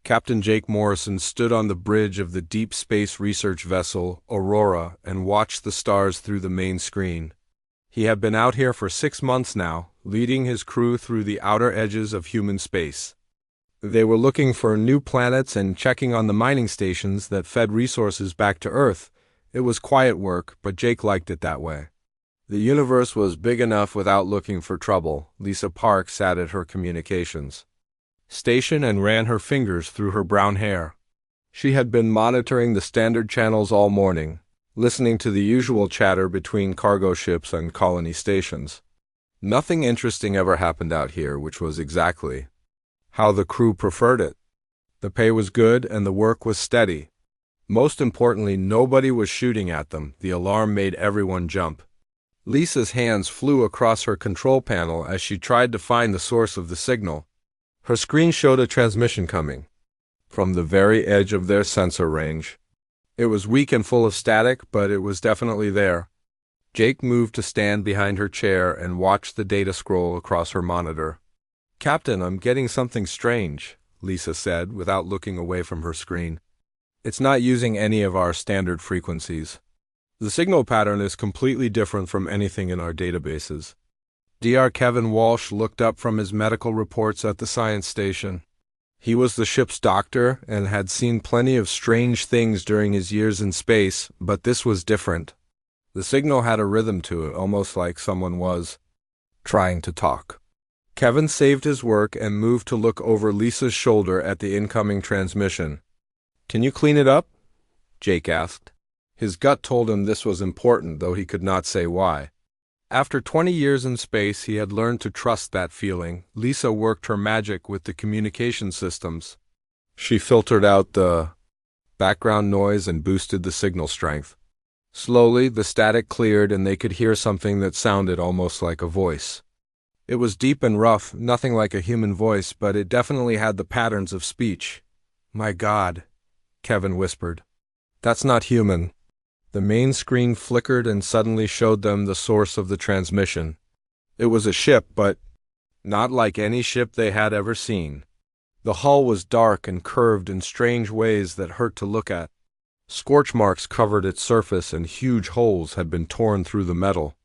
Captain Jake Morrison stood on the bridge of the deep space research vessel Aurora and watched the stars through the main screen. He had been out here for 6 months now, leading his crew through the outer edges of human space. They were looking for new planets and checking on the mining stations that fed resources back to Earth. It was quiet work, but Jake liked it that way. The universe was big enough without looking for trouble. Lisa Park sat at her communications station and ran her fingers through her brown hair. She had been monitoring the standard channels all morning, listening to the usual chatter between cargo ships and colony stations. Nothing interesting ever happened out here, which was exactly how the crew preferred it. The pay was good and the work was steady. Most importantly, nobody was shooting at them. The alarm made everyone jump. Lisa's hands flew across her control panel as she tried to find the source of the signal. Her screen showed a transmission coming from the very edge of their sensor range. It was weak and full of static, but it was definitely there. Jake moved to stand behind her chair and watched the data scroll across her monitor. "Captain, I'm getting something strange," Lisa said, without looking away from her screen. "It's not using any of our standard frequencies. The signal pattern is completely different from anything in our databases." Dr. Kevin Walsh looked up from his medical reports at the science station. He was the ship's doctor and had seen plenty of strange things during his years in space, but this was different. The signal had a rhythm to it, almost like someone was trying to talk. Kevin saved his work and moved to look over Lisa's shoulder at the incoming transmission. "Can you clean it up?" Jake asked. His gut told him this was important, though he could not say why. After 20 years in space, he had learned to trust that feeling. Lisa worked her magic with the communication systems. She filtered out the background noise and boosted the signal strength. Slowly, the static cleared and they could hear something that sounded almost like a voice. It was deep and rough, nothing like a human voice, but it definitely had the patterns of speech. "My God," Kevin whispered. "That's not human." The main screen flickered and suddenly showed them the source of the transmission. It was a ship, but not like any ship they had ever seen. The hull was dark and curved in strange ways that hurt to look at. Scorch marks covered its surface and huge holes had been torn through the metal.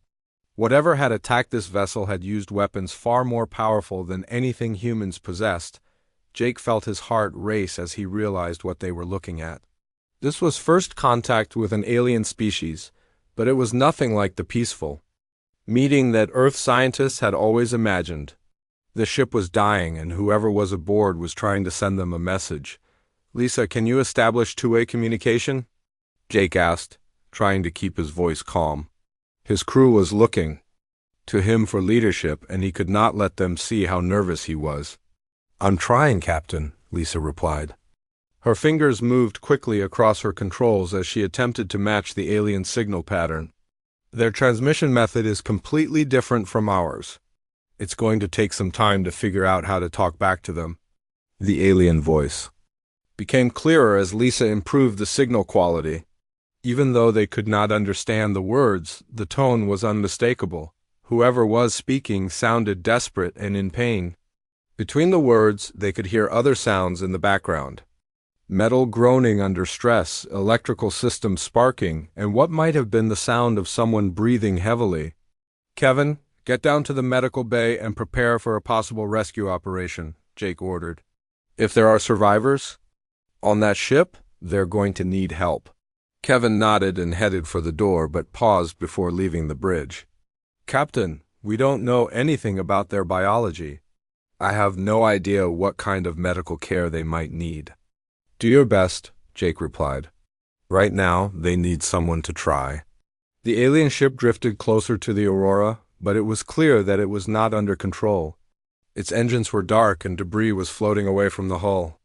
Whatever had attacked this vessel had used weapons far more powerful than anything humans possessed. Jake felt his heart race as he realized what they were looking at. This was first contact with an alien species, but it was nothing like the peaceful meeting that Earth scientists had always imagined. The ship was dying, and whoever was aboard was trying to send them a message. "Lisa, can you establish two-way communication?" Jake asked, trying to keep his voice calm. His crew was looking to him for leadership, and he could not let them see how nervous he was. "I'm trying, Captain," Lisa replied. Her fingers moved quickly across her controls as she attempted to match the alien signal pattern. "Their transmission method is completely different from ours. It's going to take some time to figure out how to talk back to them." The alien voice became clearer as Lisa improved the signal quality. Even though they could not understand the words, the tone was unmistakable. Whoever was speaking sounded desperate and in pain. Between the words, they could hear other sounds in the background. Metal groaning under stress, electrical systems sparking, and what might have been the sound of someone breathing heavily. "Kevin, get down to the medical bay and prepare for a possible rescue operation," Jake ordered. "If there are survivors on that ship, they're going to need help." Kevin nodded and headed for the door, but paused before leaving the bridge. "Captain, we don't know anything about their biology. I have no idea what kind of medical care they might need." "Do your best," Jake replied. "Right now, they need someone to try." The alien ship drifted closer to the Aurora, but it was clear that it was not under control. Its engines were dark and debris was floating away from the hull.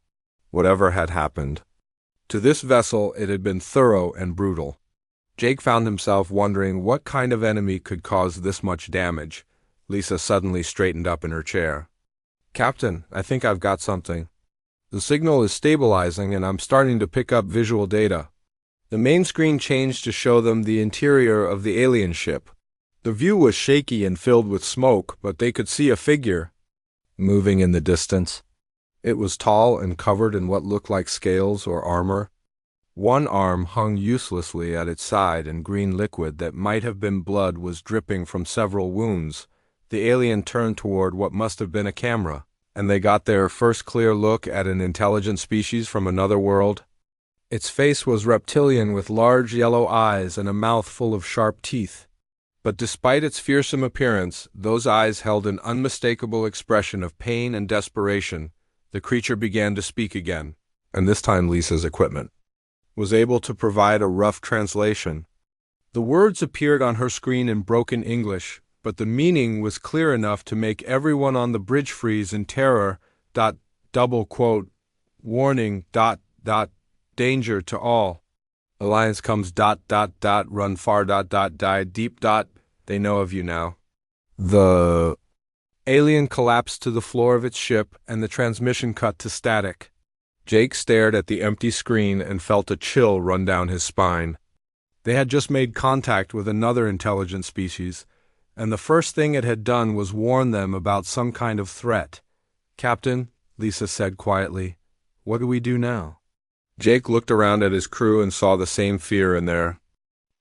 Whatever had happened to this vessel, it had been thorough and brutal. Jake found himself wondering what kind of enemy could cause this much damage. Lisa suddenly straightened up in her chair. "Captain, I think I've got something. The signal is stabilizing and I'm starting to pick up visual data." The main screen changed to show them the interior of the alien ship. The view was shaky and filled with smoke, but they could see a figure moving in the distance. It was tall and covered in what looked like scales or armor. One arm hung uselessly at its side, and green liquid that might have been blood was dripping from several wounds. The alien turned toward what must have been a camera, and they got their first clear look at an intelligent species from another world. Its face was reptilian with large yellow eyes and a mouth full of sharp teeth. But despite its fearsome appearance, those eyes held an unmistakable expression of pain and desperation. The creature began to speak again, and this time Lisa's equipment was able to provide a rough translation. The words appeared on her screen in broken English, but the meaning was clear enough to make everyone on the bridge freeze in terror. Warning, danger to all. Alliance comes, run far, die deep, they know of you now. The alien collapsed to the floor of its ship, and the transmission cut to static. Jake stared at the empty screen and felt a chill run down his spine. They had just made contact with another intelligent species, and the first thing it had done was warn them about some kind of threat. "Captain," Lisa said quietly, "what do we do now?" Jake looked around at his crew and saw the same fear in their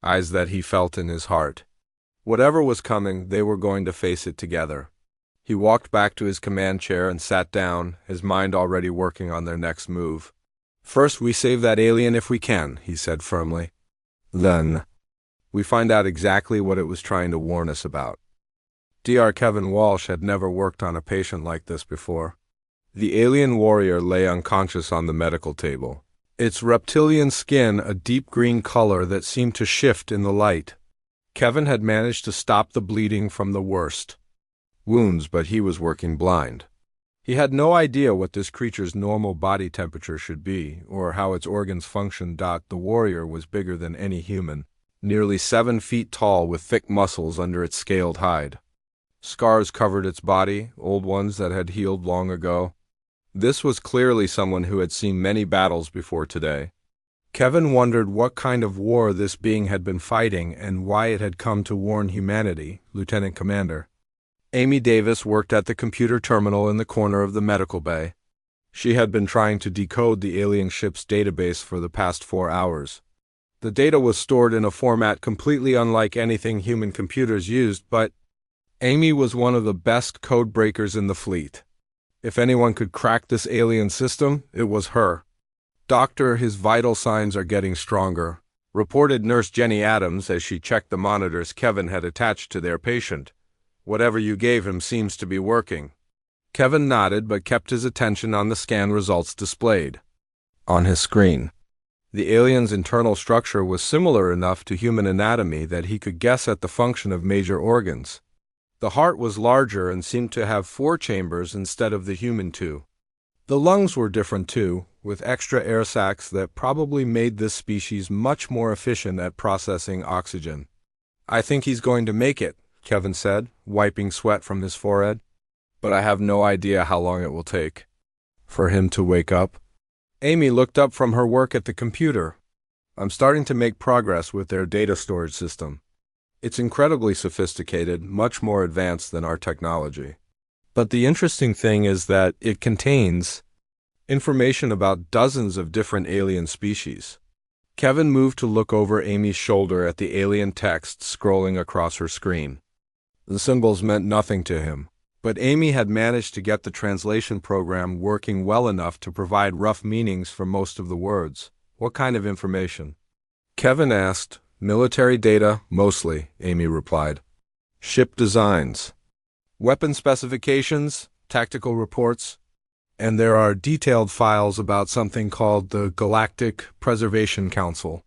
eyes that he felt in his heart. Whatever was coming, they were going to face it together. He walked back to his command chair and sat down, his mind already working on their next move. "First, we save that alien if we can," he said firmly. "Then we find out exactly what it was trying to warn us about." Dr. Kevin Walsh had never worked on a patient like this before. The alien warrior lay unconscious on the medical table, its reptilian skin a deep green color that seemed to shift in the light. Kevin had managed to stop the bleeding from the worst wounds, but he was working blind. He had no idea what this creature's normal body temperature should be, or how its organs functioned. The warrior was bigger than any human, nearly 7 feet tall with thick muscles under its scaled hide. Scars covered its body, old ones that had healed long ago. This was clearly someone who had seen many battles before today. Kevin wondered what kind of war this being had been fighting and why it had come to warn humanity. Lieutenant Commander Amy Davis worked at the computer terminal in the corner of the medical bay. She had been trying to decode the alien ship's database for the past 4 hours. The data was stored in a format completely unlike anything human computers used, but Amy was one of the best code breakers in the fleet. If anyone could crack this alien system, it was her. "Doctor, his vital signs are getting stronger," reported Nurse Jenny Adams as she checked the monitors Kevin had attached to their patient. "Whatever you gave him seems to be working." Kevin nodded but kept his attention on the scan results displayed on his screen. The alien's internal structure was similar enough to human anatomy that he could guess at the function of major organs. The heart was larger and seemed to have 4 chambers instead of the human 2. The lungs were different too, with extra air sacs that probably made this species much more efficient at processing oxygen. "I think he's going to make it," Kevin said, wiping sweat from his forehead. "But I have no idea how long it will take for him to wake up." Amy looked up from her work at the computer. "I'm starting to make progress with their data storage system. It's incredibly sophisticated, much more advanced than our technology. But the interesting thing is that it contains information about dozens of different alien species." Kevin moved to look over Amy's shoulder at the alien text scrolling across her screen. The symbols meant nothing to him, but Amy had managed to get the translation program working well enough to provide rough meanings for most of the words. "What kind of information?" Kevin asked. "Military data, mostly," Amy replied. "Ship designs, weapon specifications, tactical reports, and there are detailed files about something called the Galactic Preservation Council.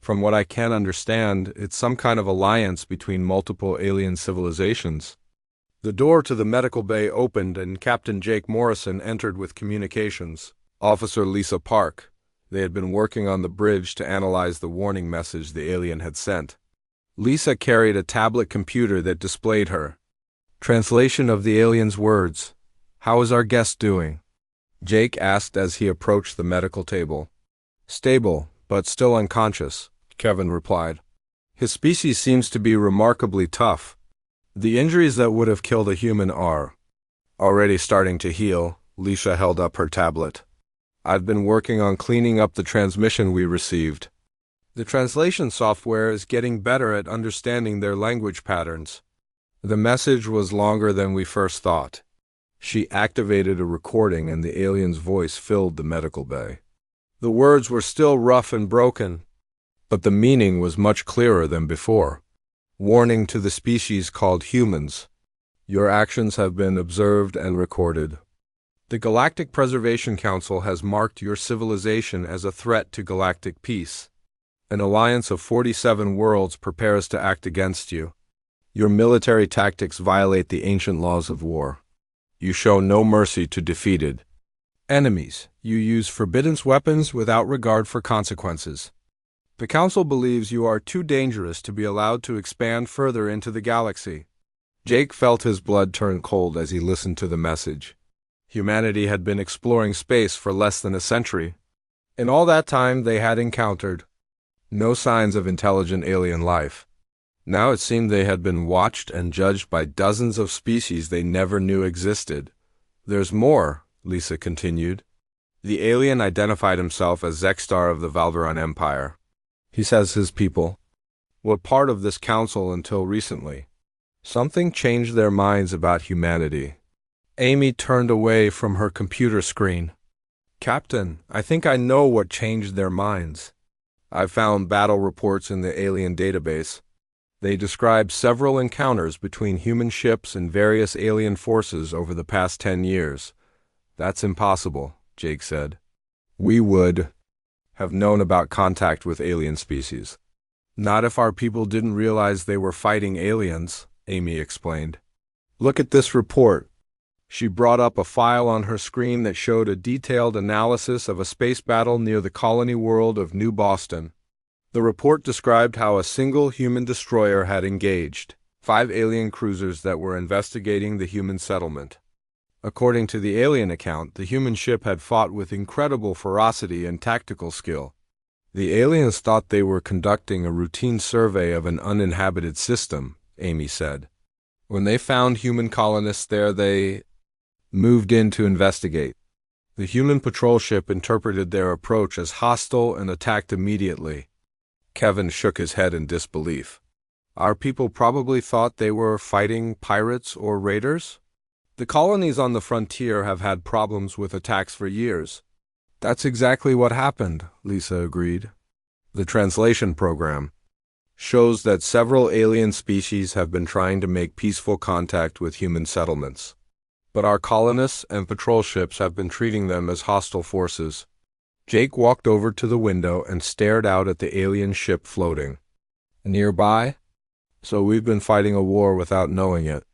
From what I can understand, it's some kind of alliance between multiple alien civilizations." The door to the medical bay opened and Captain Jake Morrison entered with communications Officer Lisa Park. They had been working on the bridge to analyze the warning message the alien had sent. Lisa carried a tablet computer that displayed her translation of the alien's words. "How is our guest doing?" Jake asked as he approached the medical table. "Stable, but still unconscious," Kevin replied. "His species seems to be remarkably tough. The injuries that would have killed a human are already starting to heal. Lisa held up her tablet. "I've been working on cleaning up the transmission we received. The translation software is getting better at understanding their language patterns. The message was longer than we first thought." She activated a recording and the alien's voice filled the medical bay. The words were still rough and broken, but the meaning was much clearer than before. "Warning to the species called humans. Your actions have been observed and recorded. The Galactic Preservation Council has marked your civilization as a threat to galactic peace. An alliance of 47 worlds prepares to act against you. Your military tactics violate the ancient laws of war. You show no mercy to defeated enemies. You use forbidden weapons without regard for consequences. The Council believes you are too dangerous to be allowed to expand further into the galaxy." Jake felt his blood turn cold as he listened to the message. Humanity had been exploring space for less than a century. In all that time, they had encountered no signs of intelligent alien life. Now it seemed they had been watched and judged by dozens of species they never knew existed. "There's more," Lisa continued. The alien identified himself as Zexstar of the Valveron Empire. He says his people were part of this council until recently. Something changed their minds about humanity. Amy turned away from her computer screen. "Captain, I think I know what changed their minds. I found battle reports in the alien database. They describe several encounters between human ships and various alien forces over the past 10 years. That's impossible," Jake said. "We would have known about contact with alien species." "Not if our people didn't realize they were fighting aliens," Amy explained. "Look at this report." She brought up a file on her screen that showed a detailed analysis of a space battle near the colony world of New Boston. The report described how a single human destroyer had engaged 5 alien cruisers that were investigating the human settlement. According to the alien account, the human ship had fought with incredible ferocity and tactical skill. The aliens thought they were conducting a routine survey of an uninhabited system, Amy said. When they found human colonists there, they moved in to investigate. The human patrol ship interpreted their approach as hostile and attacked immediately. Kevin shook his head in disbelief. "Our people probably thought they were fighting pirates or raiders? The colonies on the frontier have had problems with attacks for years." "That's exactly what happened," Lisa agreed. The translation program shows that several alien species have been trying to make peaceful contact with human settlements. But our colonists and patrol ships have been treating them as hostile forces. Jake walked over to the window and stared out at the alien ship floating nearby. "So we've been fighting a war without knowing it.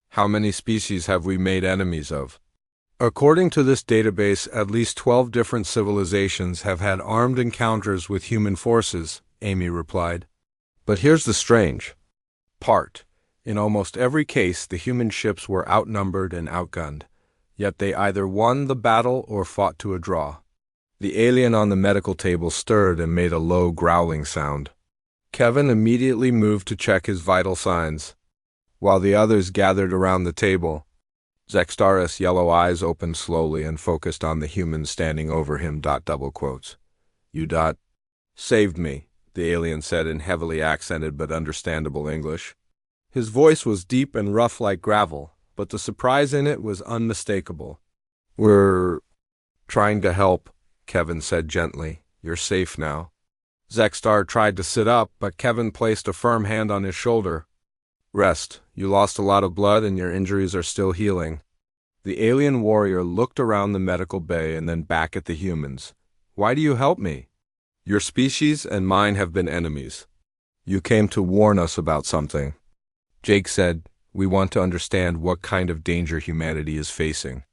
How many species have we made enemies of?" "According to this database, at least 12 different civilizations have had armed encounters with human forces," Amy replied. "But here's the strange part. In almost every case, the human ships were outnumbered and outgunned, yet they either won the battle or fought to a draw." The alien on the medical table stirred and made a low growling sound. Kevin immediately moved to check his vital signs. While the others gathered around the table, Zexstar's yellow eyes opened slowly and focused on the human standing over him. "You saved me," the alien said in heavily accented but understandable English. His voice was deep and rough like gravel, but the surprise in it was unmistakable. "We're trying to help," Kevin said gently. "You're safe now." Zexstar tried to sit up, but Kevin placed a firm hand on his shoulder. "Rest. You lost a lot of blood and your injuries are still healing." The alien warrior looked around the medical bay and then back at the humans. "Why do you help me?" "Your species and mine have been enemies. You came to warn us about something." Jake said, "We want to understand what kind of danger humanity is facing."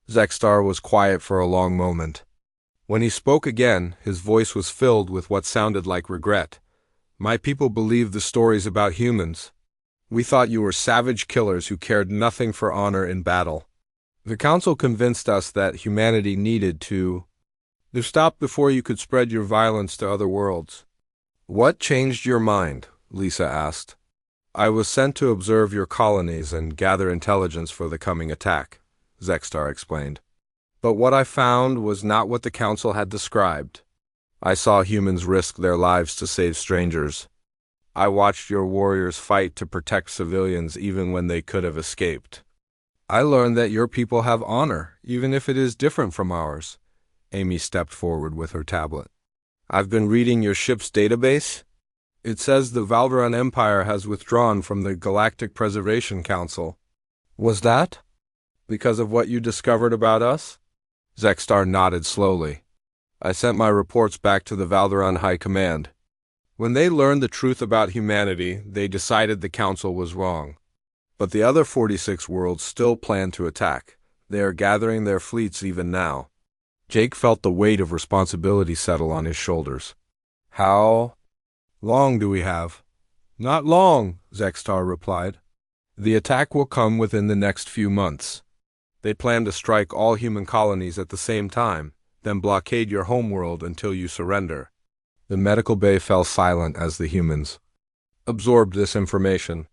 Zexstar was quiet for a long moment. When he spoke again, his voice was filled with what sounded like regret. "My people believed the stories about humans. We thought you were savage killers who cared nothing for honor in battle. The Council convinced us that humanity needed to stop before you could spread your violence to other worlds." "What changed your mind?" Lisa asked. "I was sent to observe your colonies and gather intelligence for the coming attack," Zexstar explained. But what I found was not what the council had described. I saw humans risk their lives to save strangers. I watched your warriors fight to protect civilians even when they could have escaped. I learned that your people have honor, even if it is different from ours. Amy stepped forward with her tablet. I've been reading your ship's database. It says the Valveran Empire has withdrawn from the Galactic Preservation Council. Was that because of what you discovered about us? Zexstar nodded slowly. I sent my reports back to the Valveran High Command. When they learned the truth about humanity, they decided the Council was wrong. But the other 46 worlds still plan to attack. They are gathering their fleets even now. Jake felt the weight of responsibility settle on his shoulders. How long do we have? Not long, Zexstar replied. The attack will come within the next few months. They plan to strike all human colonies at the same time, then blockade your homeworld until you surrender. The medical bay fell silent as the humans absorbed this information.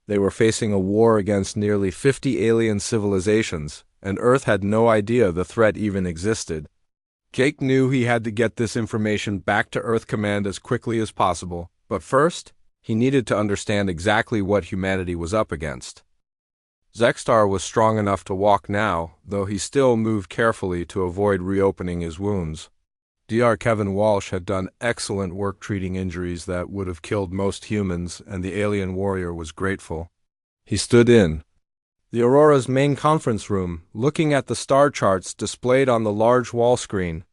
They were facing a war against nearly 50 alien civilizations, and Earth had no idea the threat even existed. Jake knew he had to get this information back to Earth Command as quickly as possible, but first, he needed to understand exactly what humanity was up against. Zexstar was strong enough to walk now, though he still moved carefully to avoid reopening his wounds. Dr. Kevin Walsh had done excellent work treating injuries that would have killed most humans, and the alien warrior was grateful. He stood in the Aurora's main conference room, looking at the star charts displayed on the large wall screen.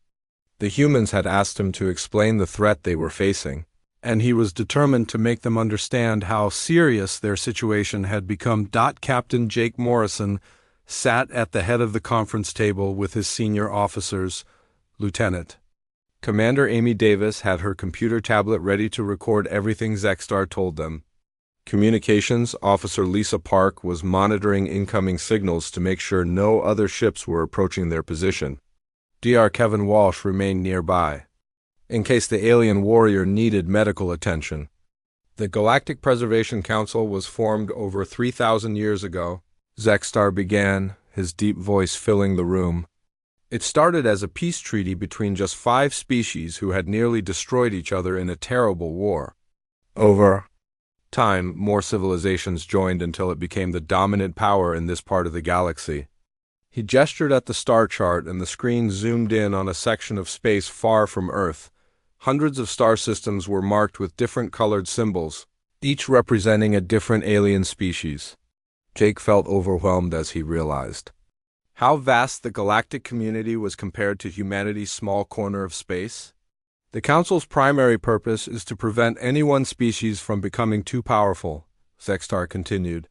The humans had asked him to explain the threat they were facing, and he was determined to make them understand how serious their situation had become. Captain Jake Morrison sat at the head of the conference table with his senior officers. Lieutenant Commander Amy Davis had her computer tablet ready to record everything Zexstar told them. Communications Officer Lisa Park was monitoring incoming signals to make sure no other ships were approaching their position. Dr. Kevin Walsh remained nearby, in case the alien warrior needed medical attention. The Galactic Preservation Council was formed over 3,000 years ago. Zexstar began, his deep voice filling the room. It started as a peace treaty between just 5 species who had nearly destroyed each other in a terrible war. Over time, more civilizations joined until it became the dominant power in this part of the galaxy. He gestured at the star chart, and the screen zoomed in on a section of space far from Earth. Hundreds of star systems were marked with different colored symbols, each representing a different alien species. Jake felt overwhelmed as he realized how vast the galactic community was compared to humanity's small corner of space. The Council's primary purpose is to prevent any one species from becoming too powerful, Zexstar continued.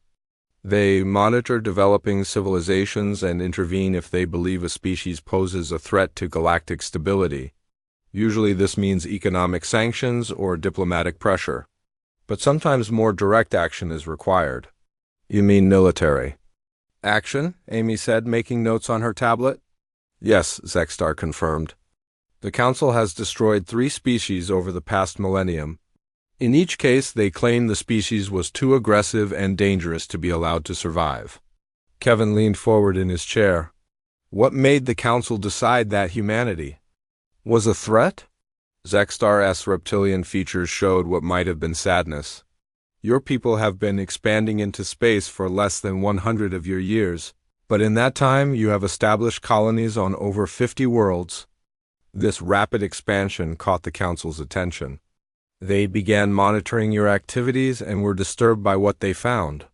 They monitor developing civilizations and intervene if they believe a species poses a threat to galactic stability. Usually this means economic sanctions or diplomatic pressure. But sometimes more direct action is required. You mean military action? Amy said, making notes on her tablet. Yes, Zexstar confirmed. The Council has destroyed 3 species over the past millennium. In each case, they claimed the species was too aggressive and dangerous to be allowed to survive. Kevin leaned forward in his chair. What made the Council decide that humanity was a threat? Zexstar's reptilian features showed what might have been sadness. Your people have been expanding into space for less than 100 of your years, but in that time you have established colonies on over 50 worlds. This rapid expansion caught the Council's attention. They began monitoring your activities and were disturbed by what they found.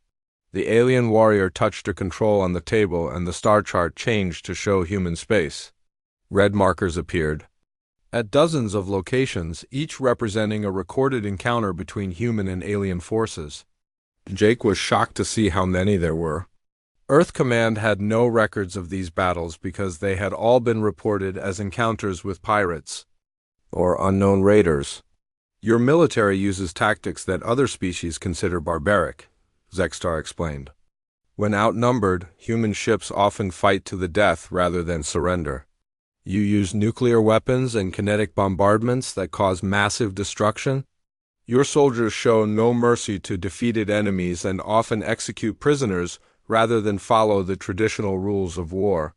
The alien warrior touched a control on the table, and the star chart changed to show human space. Red markers appeared at dozens of locations, each representing a recorded encounter between human and alien forces. Jake was shocked to see how many there were. Earth Command had no records of these battles because they had all been reported as encounters with pirates or unknown raiders. Your military uses tactics that other species consider barbaric, Zexstar explained. When outnumbered, human ships often fight to the death rather than surrender. You use nuclear weapons and kinetic bombardments that cause massive destruction. Your soldiers show no mercy to defeated enemies and often execute prisoners rather than follow the traditional rules of war.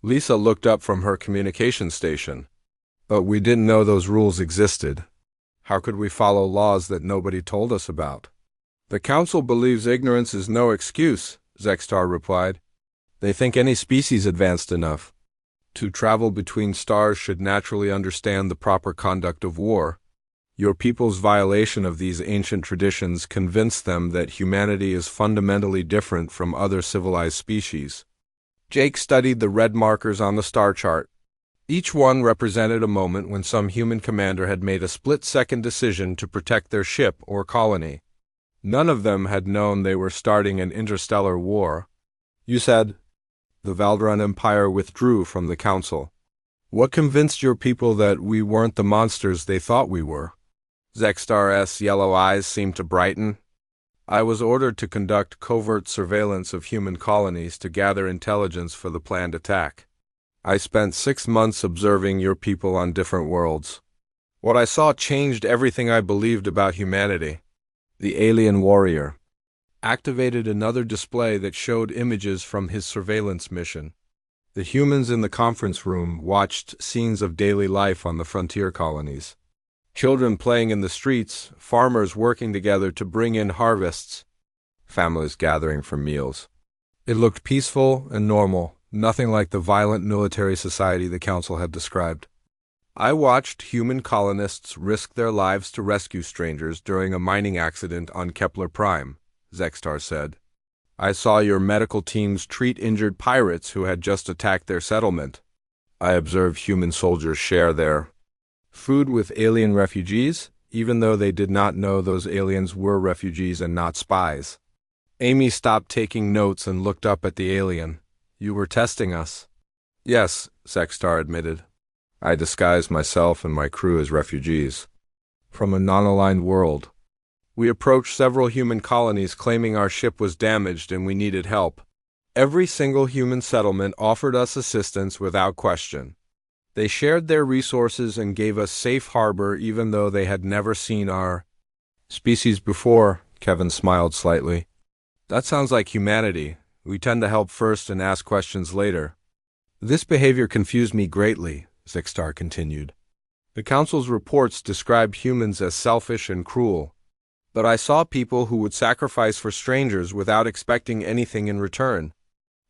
Lisa looked up from her communication station. But we didn't know those rules existed. How could we follow laws that nobody told us about? The Council believes ignorance is no excuse, Zextar replied. They think any species advanced enough to travel between stars should naturally understand the proper conduct of war. Your people's violation of these ancient traditions convinced them that humanity is fundamentally different from other civilized species. Jake studied the red markers on the star chart. Each one represented a moment when some human commander had made a split-second decision to protect their ship or colony. None of them had known they were starting an interstellar war. You said, the Valderan Empire withdrew from the Council. What convinced your people that we weren't the monsters they thought we were? Zextar's yellow eyes seemed to brighten. I was ordered to conduct covert surveillance of human colonies to gather intelligence for the planned attack. I spent 6 months observing your people on different worlds. What I saw changed everything I believed about humanity. The alien warrior activated another display that showed images from his surveillance mission. The humans in the conference room watched scenes of daily life on the frontier colonies. Children playing in the streets, farmers working together to bring in harvests, families gathering for meals. It looked peaceful and normal, nothing like the violent military society the Council had described. I watched human colonists risk their lives to rescue strangers during a mining accident on Kepler Prime, Zextar said. I saw your medical teams treat injured pirates who had just attacked their settlement. I observed human soldiers share their food with alien refugees, even though they did not know those aliens were refugees and not spies. Amy stopped taking notes and looked up at the alien. You were testing us. Yes, Zextar admitted. I disguised myself and my crew as refugees from a non-aligned world. We approached several human colonies claiming our ship was damaged and we needed help. Every single human settlement offered us assistance without question. They shared their resources and gave us safe harbor even though they had never seen our species before, Kevin smiled slightly. That sounds like humanity. We tend to help first and ask questions later. This behavior confused me greatly, Zextar continued. The Council's reports described humans as selfish and cruel. But I saw people who would sacrifice for strangers without expecting anything in return.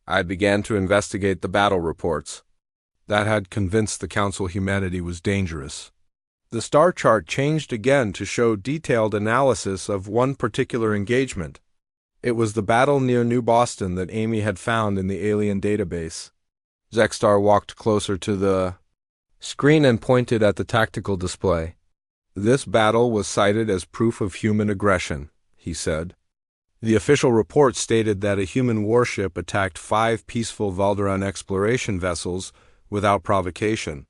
I began to investigate the battle reports. That had convinced the Council humanity was dangerous. The star chart changed again to show detailed analysis of one particular engagement. It was the battle near New Boston that Amy had found in the alien database. Zextar walked closer to the screen and pointed at the tactical display. This battle was cited as proof of human aggression, he said. The official report stated that a human warship attacked 5 peaceful Valderan exploration vessels without provocation.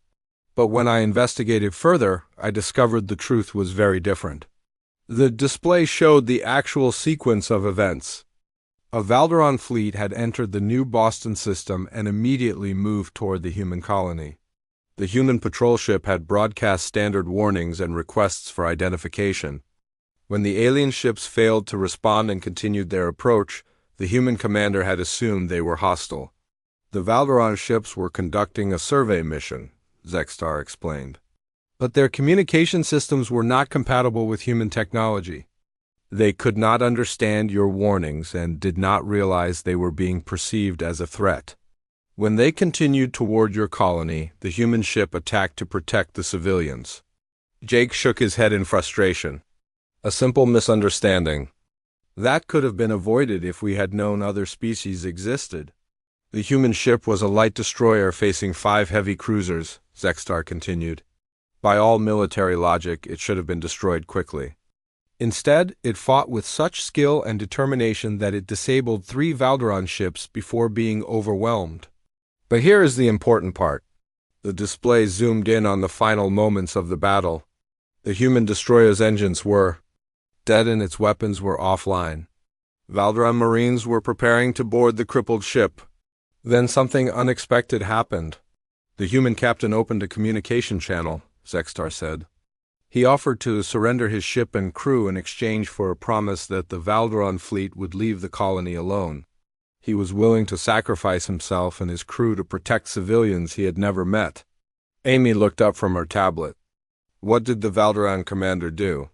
But when I investigated further, I discovered the truth was very different. The display showed the actual sequence of events. A Valderan fleet had entered the New Boston system and immediately moved toward the human colony. The human patrol ship had broadcast standard warnings and requests for identification. When the alien ships failed to respond and continued their approach, the human commander had assumed they were hostile. The Valderan ships were conducting a survey mission, Zextar explained. But their communication systems were not compatible with human technology. They could not understand your warnings and did not realize they were being perceived as a threat. When they continued toward your colony, the human ship attacked to protect the civilians. Jake shook his head in frustration. A simple misunderstanding. That could have been avoided if we had known other species existed. The human ship was a light destroyer facing 5 heavy cruisers, Zextar continued. By all military logic, it should have been destroyed quickly. Instead, it fought with such skill and determination that it disabled 3 Valderan ships before being overwhelmed. But here is the important part. The display zoomed in on the final moments of the battle. The human destroyer's engines were dead and its weapons were offline. Valderan Marines were preparing to board the crippled ship. Then something unexpected happened. The human captain opened a communication channel, Zextar said. He offered to surrender his ship and crew in exchange for a promise that the Valderan fleet would leave the colony alone. He was willing to sacrifice himself and his crew to protect civilians he had never met. Amy looked up from her tablet. What did the Valderan commander do?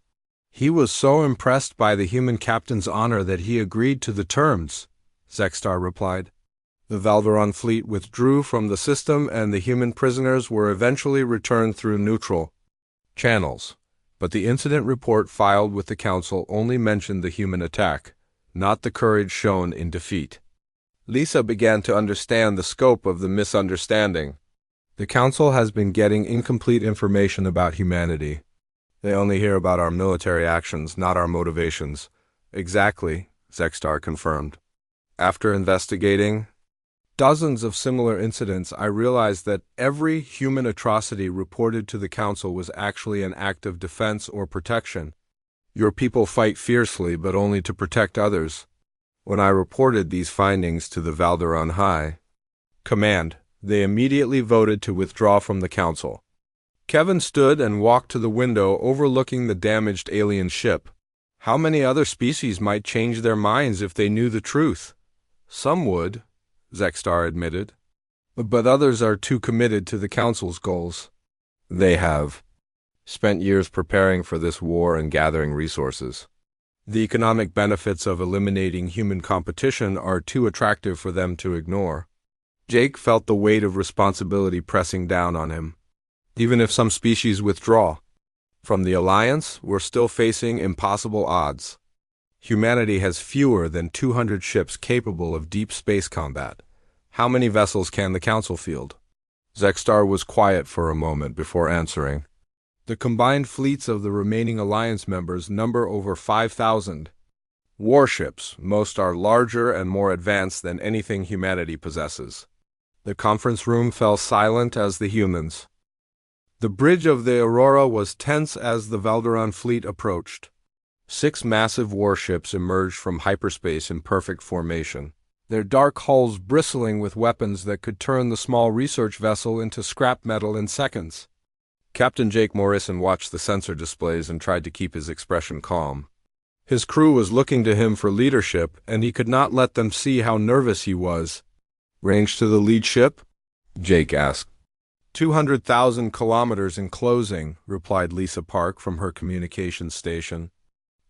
He was so impressed by the human captain's honor that he agreed to the terms, Zexstar replied. The Valderan fleet withdrew from the system and the human prisoners were eventually returned through neutral channels. But the incident report filed with the Council only mentioned the human attack, not the courage shown in defeat. Lisa began to understand the scope of the misunderstanding. The Council has been getting incomplete information about humanity. They only hear about our military actions, not our motivations. Exactly, Zexstar confirmed. After investigating dozens of similar incidents, I realized that every human atrocity reported to the Council was actually an act of defense or protection. Your people fight fiercely, but only to protect others. When I reported these findings to the Valderan High Command, they immediately voted to withdraw from the Council. Kevin stood and walked to the window overlooking the damaged alien ship. How many other species might change their minds if they knew the truth? Some would, Zexstar admitted. But others are too committed to the Council's goals. They have spent years preparing for this war and gathering resources. The economic benefits of eliminating human competition are too attractive for them to ignore. Jake felt the weight of responsibility pressing down on him. Even if some species withdraw from the Alliance, we're still facing impossible odds. Humanity has fewer than 200 ships capable of deep space combat. How many vessels can the Council field? Zexstar was quiet for a moment before answering. The combined fleets of the remaining Alliance members number over 5,000. Warships, most are larger and more advanced than anything humanity possesses. The conference room fell silent as the humans. The bridge of the Aurora was tense as the Valderan fleet approached. 6 massive warships emerged from hyperspace in perfect formation, their dark hulls bristling with weapons that could turn the small research vessel into scrap metal in seconds. Captain Jake Morrison watched the sensor displays and tried to keep his expression calm. His crew was looking to him for leadership, and he could not let them see how nervous he was. Range to the lead ship? Jake asked. 200,000 kilometers in closing, replied Lisa Park from her communications station.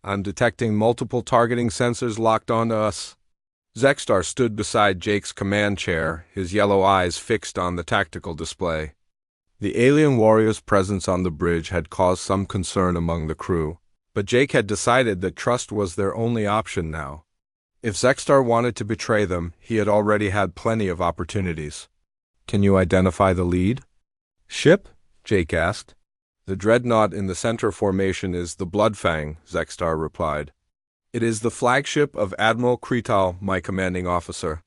I'm detecting multiple targeting sensors locked onto us. Zexstar stood beside Jake's command chair, his yellow eyes fixed on the tactical display. The alien warrior's presence on the bridge had caused some concern among the crew, but Jake had decided that trust was their only option now. If Zexstar wanted to betray them, he had already had plenty of opportunities. Can you identify the lead ship? Jake asked. The dreadnought in the center formation is the Bloodfang, Zexstar replied. It is the flagship of Admiral Kretal, my commanding officer.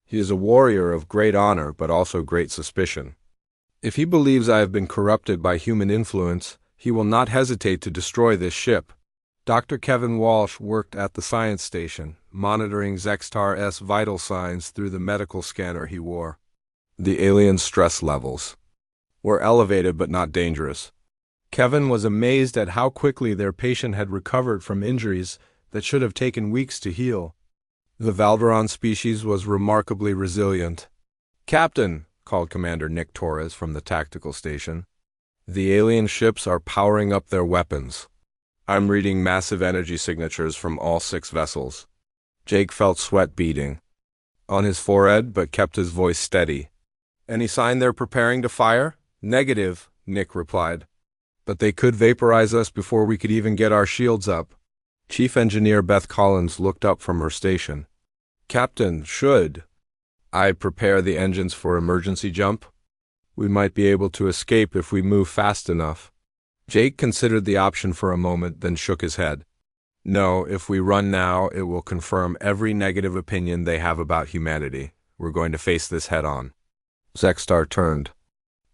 He is a warrior of great honor, but also great suspicion. If he believes I have been corrupted by human influence, he will not hesitate to destroy this ship. Dr. Kevin Walsh worked at the science station, monitoring Zexstar's vital signs through the medical scanner he wore. The alien stress levels were elevated but not dangerous. Kevin was amazed at how quickly their patient had recovered from injuries that should have taken weeks to heal. The Valderan species was remarkably resilient. Captain, called Commander Nick Torres from the tactical station, the alien ships are powering up their weapons. I'm reading massive energy signatures from all 6 vessels. Jake felt sweat beading on his forehead but kept his voice steady. Any sign they're preparing to fire? Negative, Nick replied. But they could vaporize us before we could even get our shields up. Chief Engineer Beth Collins looked up from her station. Captain, should I prepare the engines for emergency jump? We might be able to escape if we move fast enough. Jake considered the option for a moment, then shook his head. No, if we run now, it will confirm every negative opinion they have about humanity. We're going to face this head on. Zexstar turned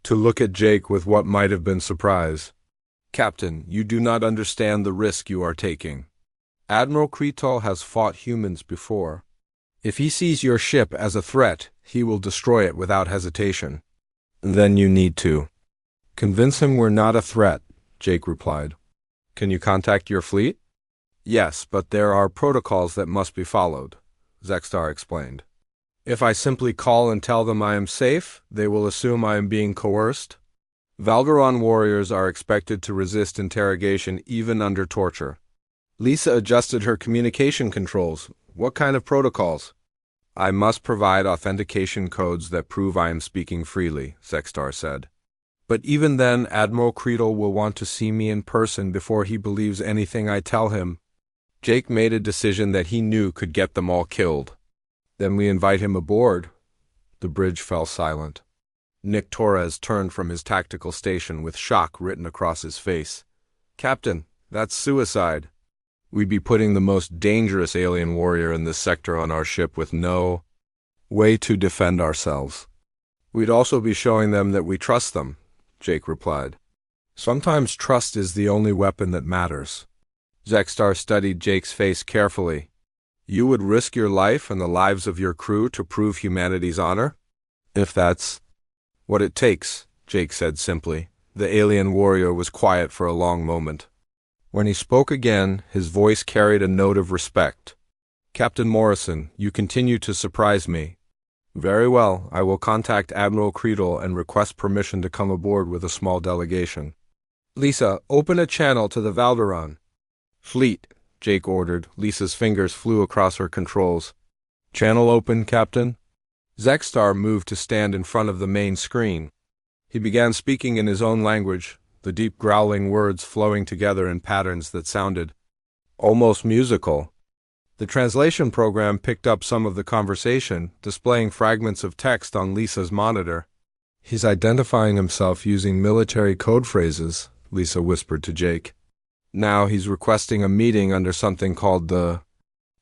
to look at Jake with what might have been surprise. Captain, you do not understand the risk you are taking. Admiral Kretal has fought humans before. If he sees your ship as a threat, he will destroy it without hesitation. Then you need to convince him we're not a threat, Jake replied. Can you contact your fleet? Yes, but there are protocols that must be followed, Zexstar explained. If I simply call and tell them I am safe, they will assume I am being coerced. Valderon warriors are expected to resist interrogation even under torture. Lisa adjusted her communication controls. What kind of protocols? I must provide authentication codes that prove I am speaking freely, Zexstar said. But even then, Admiral Creedle will want to see me in person before he believes anything I tell him. Jake made a decision that he knew could get them all killed. Then we invite him aboard. The bridge fell silent. Nick Torres turned from his tactical station with shock written across his face. Captain, that's suicide. We'd be putting the most dangerous alien warrior in this sector on our ship with no way to defend ourselves. We'd also be showing them that we trust them, Jake replied. Sometimes trust is the only weapon that matters. Zexstar studied Jake's face carefully. You would risk your life and the lives of your crew to prove humanity's honor? If that's what it takes, Jake said simply. The alien warrior was quiet for a long moment. When he spoke again, his voice carried a note of respect. Captain Morrison, you continue to surprise me. Very well, I will contact Admiral Creedle and request permission to come aboard with a small delegation. Lisa, open a channel to the Valderon. Fleet, Jake ordered. Lisa's fingers flew across her controls. Channel open, Captain. Zexstar moved to stand in front of the main screen. He began speaking in his own language, the deep growling words flowing together in patterns that sounded almost musical. The translation program picked up some of the conversation, displaying fragments of text on Lisa's monitor. He's identifying himself using military code phrases, Lisa whispered to Jake. Now he's requesting a meeting under something called the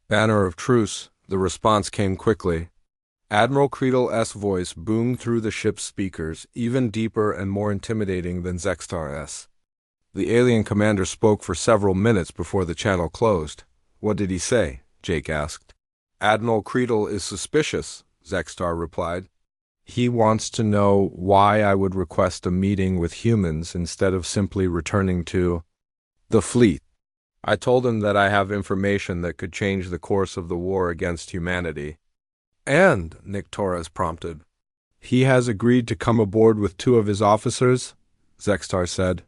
Banner of Truce. The response came quickly. Admiral Creedle's voice boomed through the ship's speakers, even deeper and more intimidating than Zexstar's. The alien commander spoke for several minutes before the channel closed. What did he say? Jake asked. Admiral Creedle is suspicious, Zexstar replied. He wants to know why I would request a meeting with humans instead of simply returning to the fleet. I told him that I have information that could change the course of the war against humanity. And, Nick Torres prompted. He has agreed to come aboard with 2 of his officers, Zexstar said.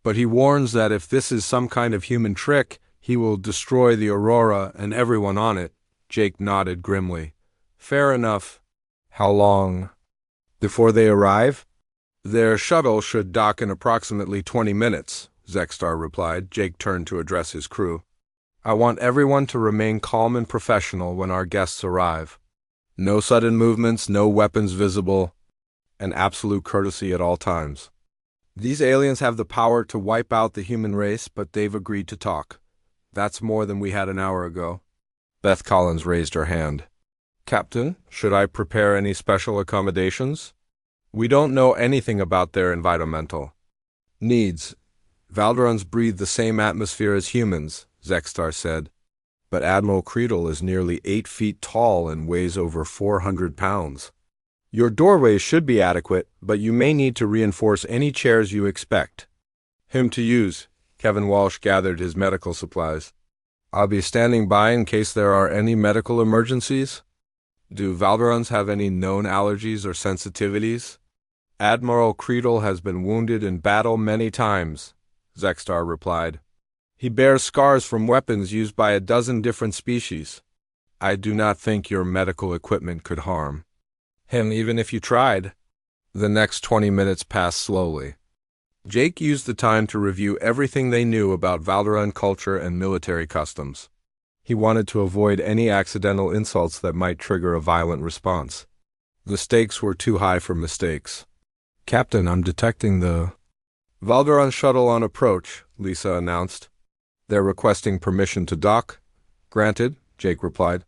But he warns that if this is some kind of human trick, he will destroy the Aurora and everyone on it. Jake nodded grimly. Fair enough. How long before they arrive? Their shuttle should dock in approximately 20 minutes, Zexstar replied. Jake turned to address his crew. I want everyone to remain calm and professional when our guests arrive. No sudden movements, no weapons visible, and absolute courtesy at all times. These aliens have the power to wipe out the human race, but they've agreed to talk. That's more than we had an hour ago. Beth Collins raised her hand. Captain, should I prepare any special accommodations? We don't know anything about their environmental needs. Valderons breathe the same atmosphere as humans, Zexstar said. But Admiral Creedle is nearly 8 feet tall and weighs over 400 pounds. Your doorways should be adequate, but you may need to reinforce any chairs you expect him to use. Kevin Walsh gathered his medical supplies. I'll be standing by in case there are any medical emergencies. Do Valderons have any known allergies or sensitivities? Admiral Creedle has been wounded in battle many times, Zexstar replied. He bears scars from weapons used by a dozen different species. I do not think your medical equipment could harm him even if you tried. The next 20 minutes passed slowly. Jake used the time to review everything they knew about Valderon culture and military customs. He wanted to avoid any accidental insults that might trigger a violent response. The stakes were too high for mistakes. Captain, I'm detecting the Valderon shuttle on approach, Lisa announced. They're requesting permission to dock. Granted, Jake replied.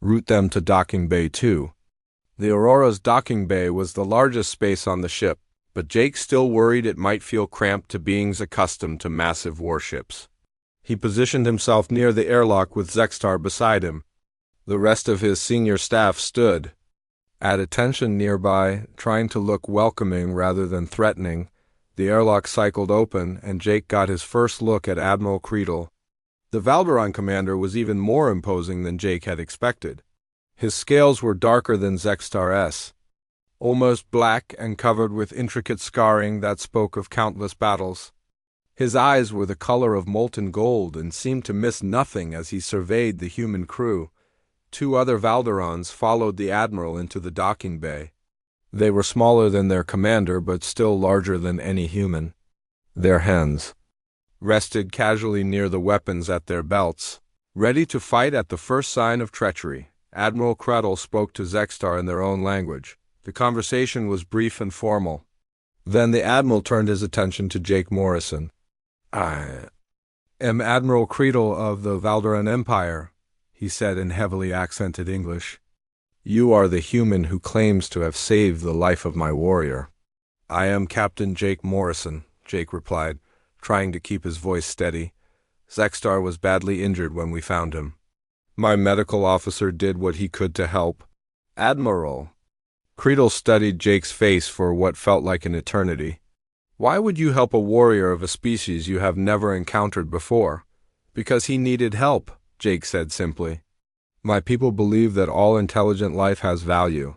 Route them to docking bay 2. The Aurora's docking bay was the largest space on the ship, but Jake still worried it might feel cramped to beings accustomed to massive warships. He positioned himself near the airlock with Zexstar beside him. The rest of his senior staff stood at attention nearby, trying to look welcoming rather than threatening. The airlock cycled open, and Jake got his first look at Admiral Creedle. The Valderon commander was even more imposing than Jake had expected. His scales were darker than Zextar's, almost black and covered with intricate scarring that spoke of countless battles. His eyes were the color of molten gold and seemed to miss nothing as he surveyed the human crew. Two other Valderons followed the admiral into the docking bay. They were smaller than their commander, but still larger than any human. Their hands rested casually near the weapons at their belts, ready to fight at the first sign of treachery. Admiral Kretel spoke to Zextar in their own language. The conversation was brief and formal. Then the admiral turned his attention to Jake Morrison. "I am Admiral Kretel of the Valderan Empire," he said in heavily accented English. "You are the human who claims to have saved the life of my warrior." "I am Captain Jake Morrison," Jake replied, trying to keep his voice steady. "Zextar was badly injured when we found him. My medical officer did what he could to help." "Admiral." Kretel studied Jake's face for what felt like an eternity. "Why would you help a warrior of a species you have never encountered before?" "Because he needed help," Jake said simply. "My people believe that all intelligent life has value."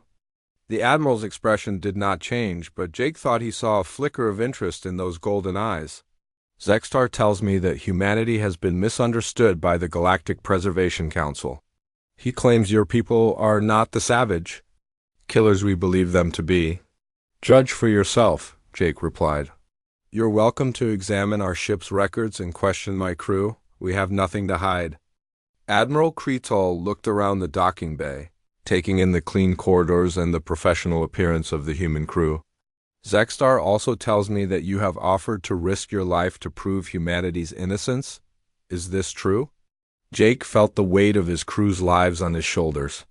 The admiral's expression did not change, but Jake thought he saw a flicker of interest in those golden eyes. "Zextar tells me that humanity has been misunderstood by the Galactic Preservation Council. He claims your people are not the savage killers we believe them to be." "Judge for yourself," Jake replied. "You're welcome to examine our ship's records and question my crew. We have nothing to hide." Admiral Kretel looked around the docking bay, taking in the clean corridors and the professional appearance of the human crew. "Zextar also tells me that you have offered to risk your life to prove humanity's innocence. Is this true?" Jake felt the weight of his crew's lives on his shoulders.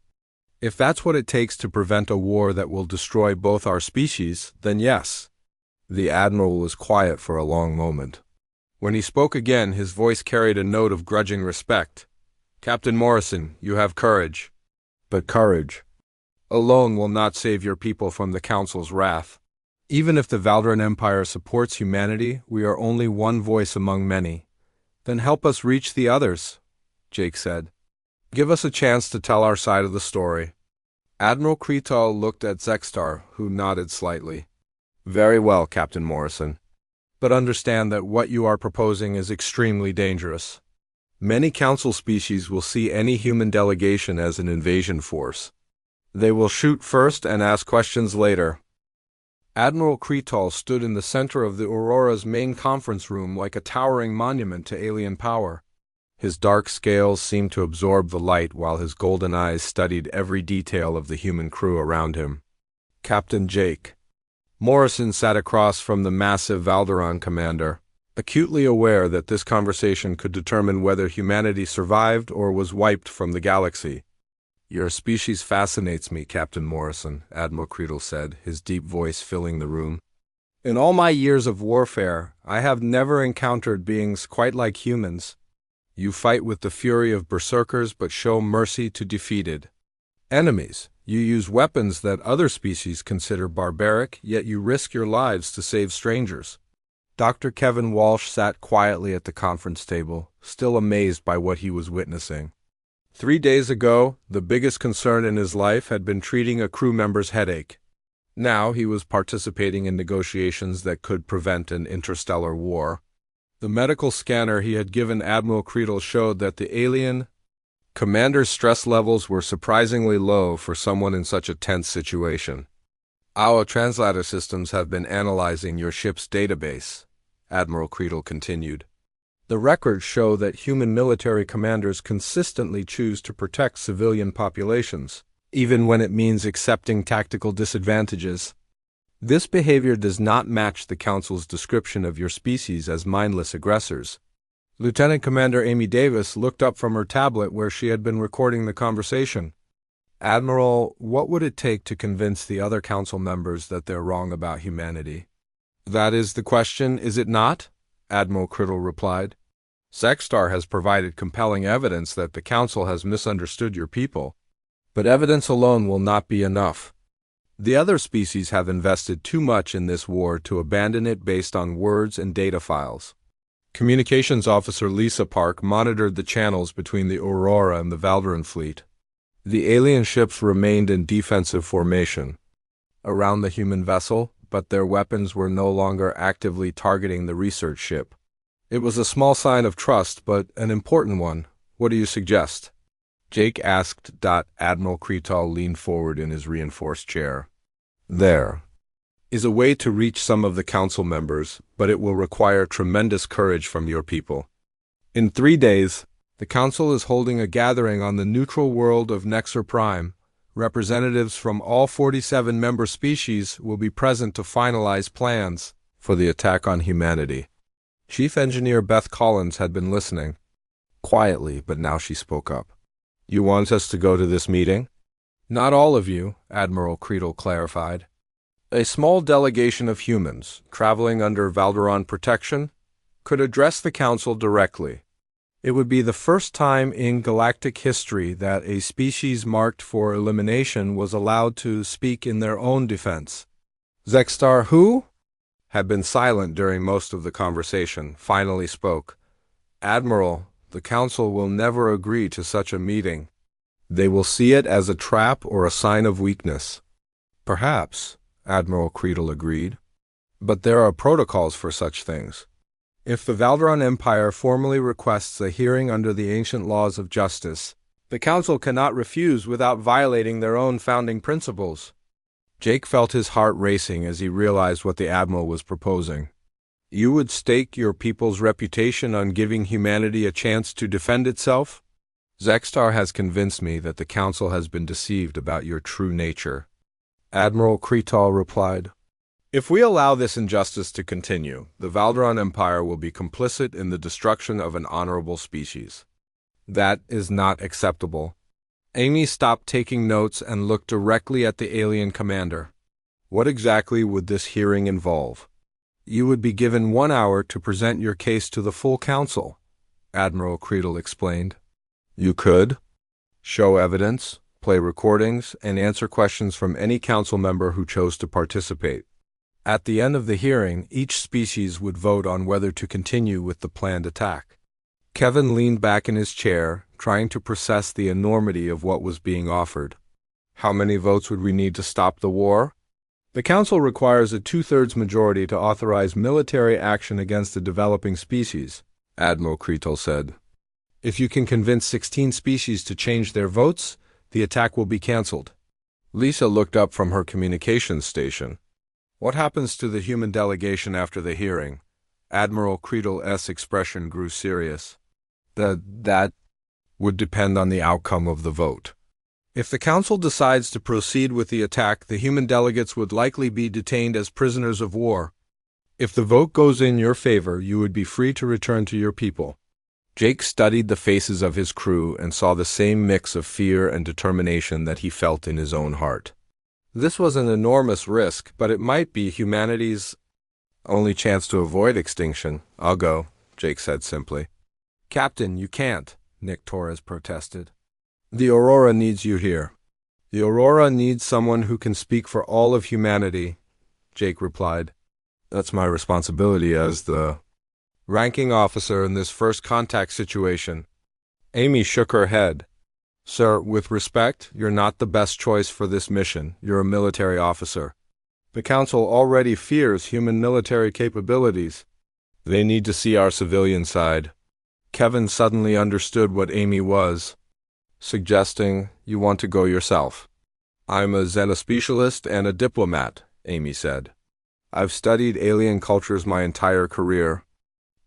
"If that's what it takes to prevent a war that will destroy both our species, then yes." The admiral was quiet for a long moment. When he spoke again, his voice carried a note of grudging respect. "Captain Morrison, you have courage. But courage alone will not save your people from the Council's wrath. Even if the Valderan Empire supports humanity, we are only one voice among many. Then help us reach the others," Jake said. "Give us a chance to tell our side of the story." Admiral Kretel looked at Zextar, who nodded slightly. "Very well, Captain Morrison. But understand that what you are proposing is extremely dangerous. Many Council species will see any human delegation as an invasion force. They will shoot first and ask questions later." Admiral Kretel stood in the center of the Aurora's main conference room like a towering monument to alien power. His dark scales seemed to absorb the light while his golden eyes studied every detail of the human crew around him. "Captain Jake." Morrison sat across from the massive Valderan commander, acutely aware that this conversation could determine whether humanity survived or was wiped from the galaxy. "Your species fascinates me, Captain Morrison," Admiral Kretel said, his deep voice filling the room. "In all my years of warfare, I have never encountered beings quite like humans. You fight with the fury of berserkers but show mercy to defeated enemies. You use weapons that other species consider barbaric, yet you risk your lives to save strangers." Dr. Kevin Walsh sat quietly at the conference table, still amazed by what he was witnessing. 3 days ago, the biggest concern in his life had been treating a crew member's headache. Now he was participating in negotiations that could prevent an interstellar war. The medical scanner he had given Admiral Kretel showed that the alien commander's stress levels were surprisingly low for someone in such a tense situation. "Our translator systems have been analyzing your ship's database," Admiral Kretel continued. "The records show that human military commanders consistently choose to protect civilian populations, even when it means accepting tactical disadvantages. This behavior does not match the Council's description of your species as mindless aggressors." Lieutenant Commander Amy Davis looked up from her tablet where she had been recording the conversation. "Admiral, what would it take to convince the other Council members that they're wrong about humanity?" "That is the question, is it not?" Admiral Kretel replied. "Zextar has provided compelling evidence that the Council has misunderstood your people. But evidence alone will not be enough. The other species have invested too much in this war to abandon it based on words and data files." Communications Officer Lisa Park monitored the channels between the Aurora and the Valderan fleet. The alien ships remained in defensive formation around the human vessel, but their weapons were no longer actively targeting the research ship. It was a small sign of trust, but an important one. What do you suggest? Jake asked. Admiral Kretal leaned forward in his reinforced chair. There is a way to reach some of the council members, but it will require tremendous courage from your people. In 3 days, the council is holding a gathering on the neutral world of Nexer Prime. Representatives from all 47 member species will be present to finalize plans for the attack on humanity. Chief Engineer Beth Collins had been listening quietly, but now she spoke up. You want us to go to this meeting? Not all of you, Admiral Kretal clarified. A small delegation of humans, traveling under Valderon protection, could address the Council directly. It would be the first time in galactic history that a species marked for elimination was allowed to speak in their own defense. Zexstar, who had been silent during most of the conversation, finally spoke. Admiral, the Council will never agree to such a meeting. They will see it as a trap or a sign of weakness. Perhaps, Admiral Kretal agreed. But there are protocols for such things. If the Valderon Empire formally requests a hearing under the ancient laws of justice, the Council cannot refuse without violating their own founding principles. Jake felt his heart racing as he realized what the Admiral was proposing. You would stake your people's reputation on giving humanity a chance to defend itself? Zexstar has convinced me that the Council has been deceived about your true nature. Admiral Kretal replied. If we allow this injustice to continue, the Valderon Empire will be complicit in the destruction of an honorable species. That is not acceptable. Amy stopped taking notes and looked directly at the alien commander. What exactly would this hearing involve? You would be given 1 hour to present your case to the full council, Admiral Kretal explained. You could show evidence, play recordings, and answer questions from any council member who chose to participate. At the end of the hearing, each species would vote on whether to continue with the planned attack. Kevin leaned back in his chair, trying to process the enormity of what was being offered. How many votes would we need to stop the war? The Council requires a 2/3 majority to authorize military action against a developing species, Admiral Kretal said. If you can convince 16 species to change their votes, the attack will be cancelled. Lisa looked up from her communications station. What happens to the human delegation after the hearing? Admiral Kretal's expression grew serious. That would depend on the outcome of the vote. If the Council decides to proceed with the attack, the human delegates would likely be detained as prisoners of war. If the vote goes in your favor, you would be free to return to your people. Jake studied the faces of his crew and saw the same mix of fear and determination that he felt in his own heart. This was an enormous risk, but it might be humanity's only chance to avoid extinction. I'll go, Jake said simply. Captain, you can't, Nick Torres protested. The Aurora needs you here. The Aurora needs someone who can speak for all of humanity, Jake replied. That's my responsibility as the ranking officer in this first contact situation. Amy shook her head. Sir, with respect, you're not the best choice for this mission. You're a military officer. The Council already fears human military capabilities. They need to see our civilian side. Kevin suddenly understood what Amy was suggesting. You want to go yourself. I'm a xenospecialist and a diplomat, Amy said. I've studied alien cultures my entire career.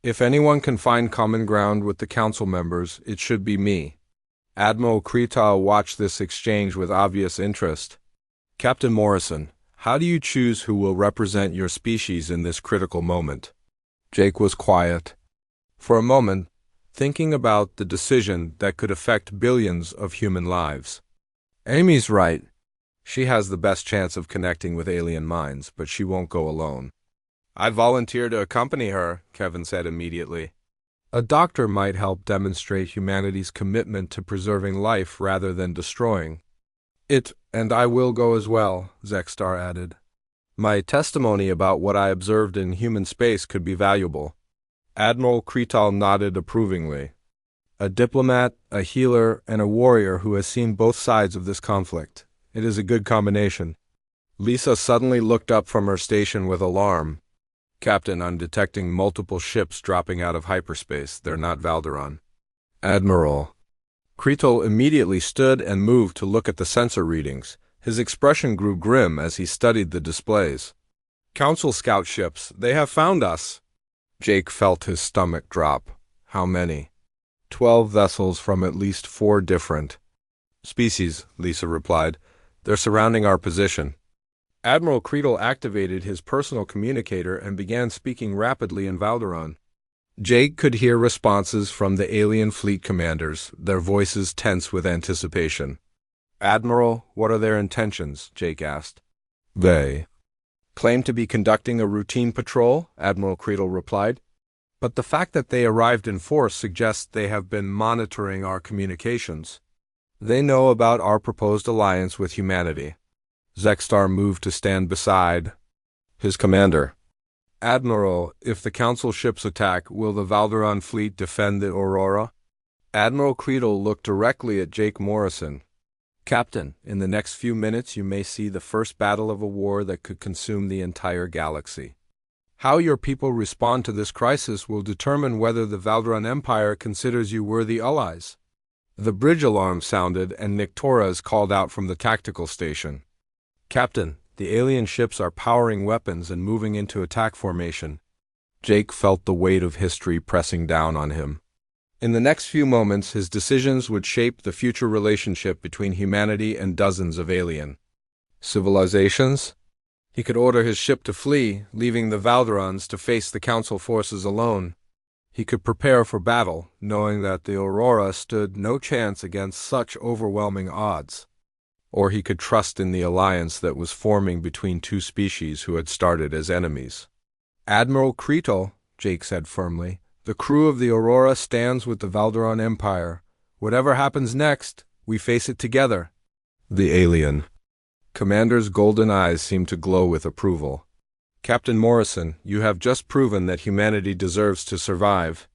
If anyone can find common ground with the council members, it should be me. Admiral Kretal watched this exchange with obvious interest. Captain Morrison, how do you choose who will represent your species in this critical moment? Jake was quiet. For a moment, thinking about the decision that could affect billions of human lives. Amy's right. She has the best chance of connecting with alien minds, but she won't go alone. I'd volunteer to accompany her, Kevin said immediately. A doctor might help demonstrate humanity's commitment to preserving life rather than destroying it, and I will go as well, Zexstar added. My testimony about what I observed in human space could be valuable. Admiral Kretal nodded approvingly. A diplomat, a healer, and a warrior who has seen both sides of this conflict. It is a good combination. Lisa suddenly looked up from her station with alarm. Captain, I'm detecting multiple ships dropping out of hyperspace. They're not Valderon. Admiral. Kretel immediately stood and moved to look at the sensor readings. His expression grew grim as he studied the displays. Council scout ships, they have found us. Jake felt his stomach drop. How many? 12 vessels from at least 4 different species, Lisa replied. They're surrounding our position. Admiral Kretel activated his personal communicator and began speaking rapidly in Valderon. Jake could hear responses from the alien fleet commanders, their voices tense with anticipation. Admiral, what are their intentions? Jake asked. They claim to be conducting a routine patrol, Admiral Kretel replied. But the fact that they arrived in force suggests they have been monitoring our communications. They know about our proposed alliance with humanity. Zexstar moved to stand beside his commander. Admiral, if the Council ships attack, will the Valderon fleet defend the Aurora? Admiral Kretel looked directly at Jake Morrison. Captain, in the next few minutes you may see the first battle of a war that could consume the entire galaxy. How your people respond to this crisis will determine whether the Valderon Empire considers you worthy allies. The bridge alarm sounded and Nick Torres called out from the tactical station. Captain, the alien ships are powering weapons and moving into attack formation. Jake felt the weight of history pressing down on him. In the next few moments, his decisions would shape the future relationship between humanity and dozens of alien civilizations. He could order his ship to flee, leaving the Valderons to face the Council forces alone. He could prepare for battle, knowing that the Aurora stood no chance against such overwhelming odds. Or he could trust in the alliance that was forming between two species who had started as enemies. Admiral Kretel, Jake said firmly, the crew of the Aurora stands with the Valderon Empire. Whatever happens next, we face it together. The alien commander's golden eyes seemed to glow with approval. Captain Morrison, you have just proven that humanity deserves to survive.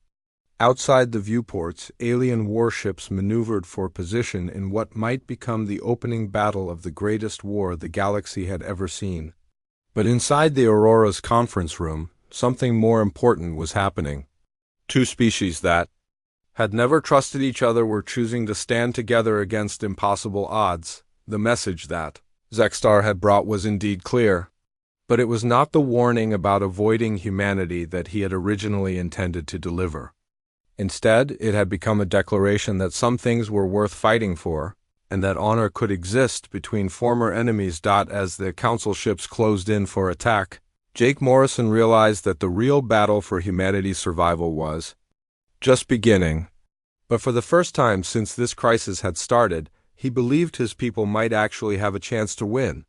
Outside the viewports, alien warships maneuvered for position in what might become the opening battle of the greatest war the galaxy had ever seen. But inside the Aurora's conference room, something more important was happening. Two species that had never trusted each other were choosing to stand together against impossible odds. The message that Zexstar had brought was indeed clear. But it was not the warning about avoiding humanity that he had originally intended to deliver. Instead, it had become a declaration that some things were worth fighting for, and that honor could exist between former enemies. As the Council ships closed in for attack, Jake Morrison realized that the real battle for humanity's survival was just beginning. But for the first time since this crisis had started, he believed his people might actually have a chance to win.